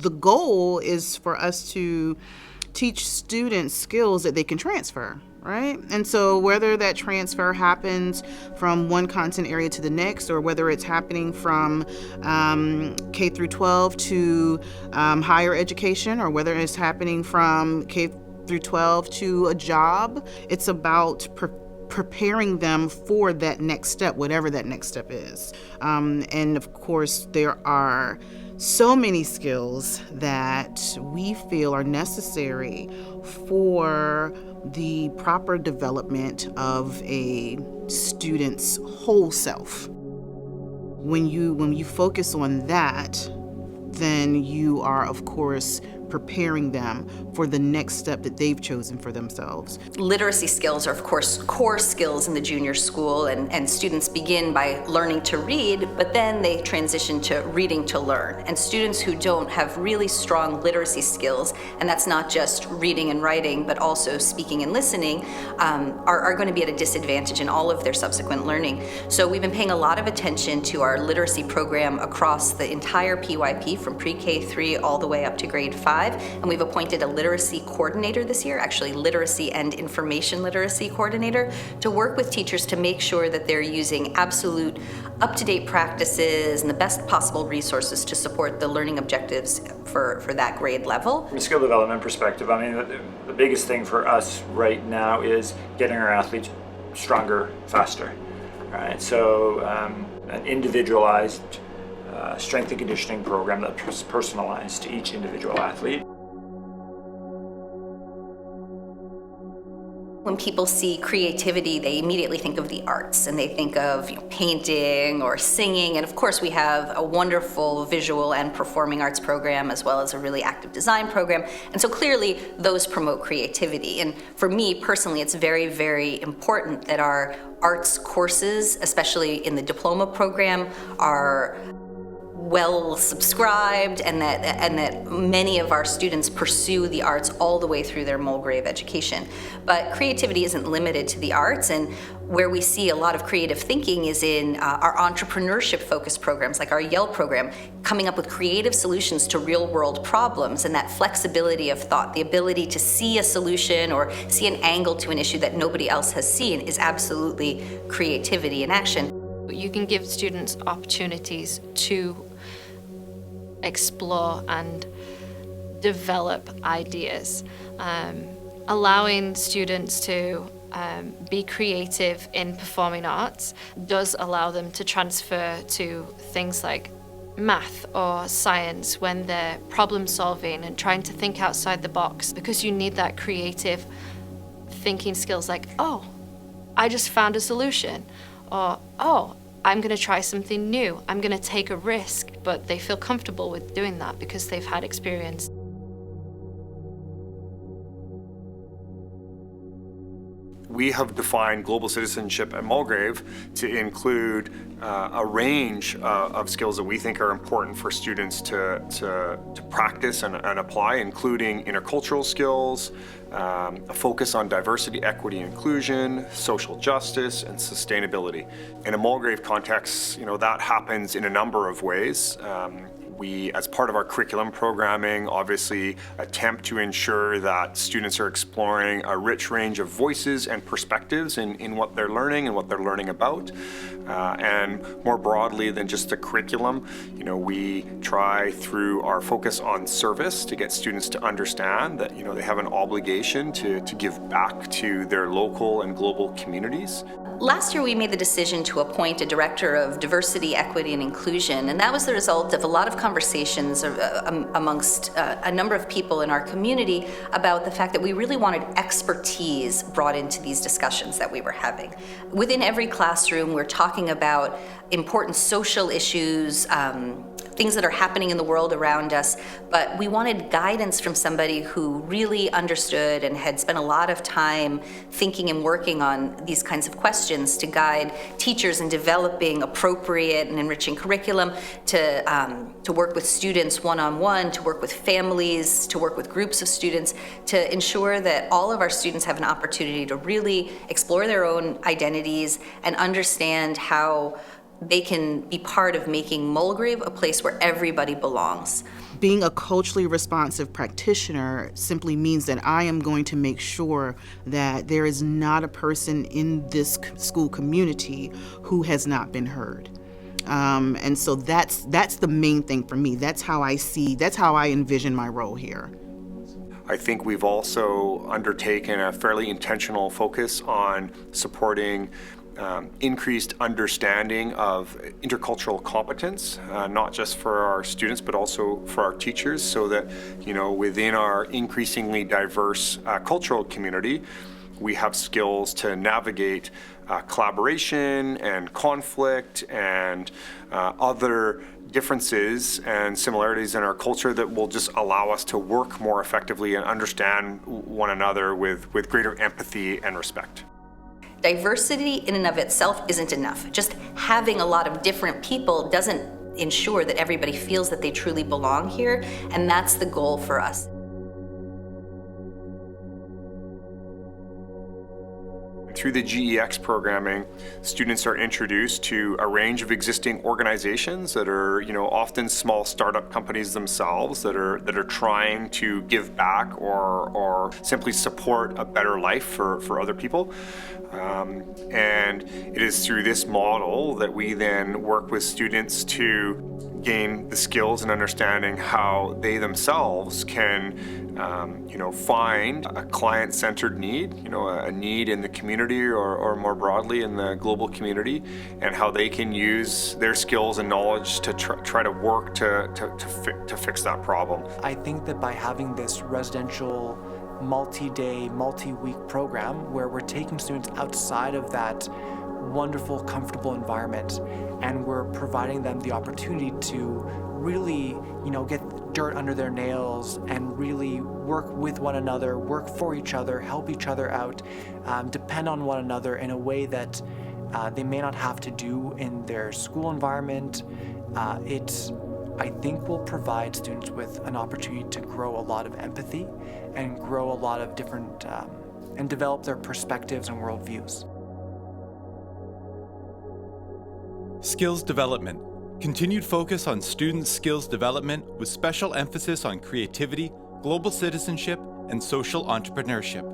the goal is for us to teach students skills that they can transfer, right? And so whether that transfer happens from one content area to the next, or whether it's happening from K through 12 to higher education, or whether it's happening from K through 12 to a job, it's about preparing them for that next step, whatever that next step is. And of course, there are so many skills that we feel are necessary for the proper development of a student's whole self. When you focus on that, then you are, of course, preparing them for the next step that they've chosen for themselves. Literacy skills are, of course, core skills in the junior school, and students begin by learning to read, but then they transition to reading to learn. And students who don't have really strong literacy skills, and that's not just reading and writing, but also speaking and listening, are going to be at a disadvantage in all of their subsequent learning. So we've been paying a lot of attention to our literacy program across the entire PYP, from pre-K 3 all the way up to grade 5. And we've appointed a literacy coordinator this year, actually literacy and information literacy coordinator, to work with teachers to make sure that they're using absolute up-to-date practices and the best possible resources to support the learning objectives for that grade level. From a skill development perspective, I mean, the biggest thing for us right now is getting our athletes stronger, faster. All right, so an individualized strength and conditioning program that's personalized to each individual athlete. When people see creativity, they immediately think of the arts, and they think of painting or singing. And of course, we have a wonderful visual and performing arts program, as well as a really active design program. And so clearly, those promote creativity. And for me personally, it's very, very important that our arts courses, especially in the diploma program, are well subscribed, and that many of our students pursue the arts all the way through their Mulgrave education. But creativity isn't limited to the arts, and where we see a lot of creative thinking is in our entrepreneurship focused programs, like our Yell program, coming up with creative solutions to real world problems. And that flexibility of thought, the ability to see a solution or see an angle to an issue that nobody else has seen, is absolutely creativity in action. You can give students opportunities to explore and develop ideas. Allowing students to be creative in performing arts does allow them to transfer to things like math or science when they're problem solving and trying to think outside the box, because you need that creative thinking skills, like, oh, I just found a solution, or oh, I'm going to try something new, I'm going to take a risk. But they feel comfortable with doing that because they've had experience. We have defined global citizenship at Mulgrave to include a range of skills that we think are important for students to practice and apply, including intercultural skills, a focus on diversity, equity, inclusion, social justice, and sustainability. In a Mulgrave context, that happens in a number of ways. We, as part of our curriculum programming, obviously attempt to ensure that students are exploring a rich range of voices and perspectives in what they're learning and what they're learning about. And more broadly than just the curriculum, we try through our focus on service to get students to understand that, they have an obligation to give back to their local and global communities. Last year, we made the decision to appoint a director of diversity, equity, and inclusion, and that was the result of a lot of conversations amongst a number of people in our community about the fact that we really wanted expertise brought into these discussions that we were having. Within every classroom, we're talking about important social issues, things that are happening in the world around us, but we wanted guidance from somebody who really understood and had spent a lot of time thinking and working on these kinds of questions to guide teachers in developing appropriate and enriching curriculum, to work with students one-on-one, to work with families, to work with groups of students, to ensure that all of our students have an opportunity to really explore their own identities and understand how they can be part of making Mulgrave a place where everybody belongs. being a culturally responsive practitioner simply means that I am going to make sure that there is not a person in this school community who has not been heard. And so that's the main thing for me. That's how I envision my role here. I think we've also undertaken a fairly intentional focus on supporting increased understanding of intercultural competence, not just for our students, but also for our teachers, so that, within our increasingly diverse cultural community, we have skills to navigate collaboration and conflict and other differences and similarities in our culture that will just allow us to work more effectively and understand one another with greater empathy and respect. Diversity in and of itself isn't enough. Just having a lot of different people doesn't ensure that everybody feels that they truly belong here, and that's the goal for us. Through the GEX programming, students are introduced to a range of existing organizations that are, often small startup companies themselves that are trying to give back or simply support a better life for other people. And it is through this model that we then work with students to gain the skills and understanding how they themselves can find a client-centered need, a need in the community or more broadly in the global community, and how they can use their skills and knowledge to try to work to fix that problem. I think that by having this residential multi-day, multi-week program where we're taking students outside of that wonderful, comfortable environment, and we're providing them the opportunity to really, get dirt under their nails and really work with one another, work for each other, help each other out, depend on one another in a way that they may not have to do in their school environment. I think will provide students with an opportunity to grow a lot of empathy and grow a lot of different, and develop their perspectives and worldviews. Skills development. Continued focus on student skills development with special emphasis on creativity, global citizenship, and social entrepreneurship.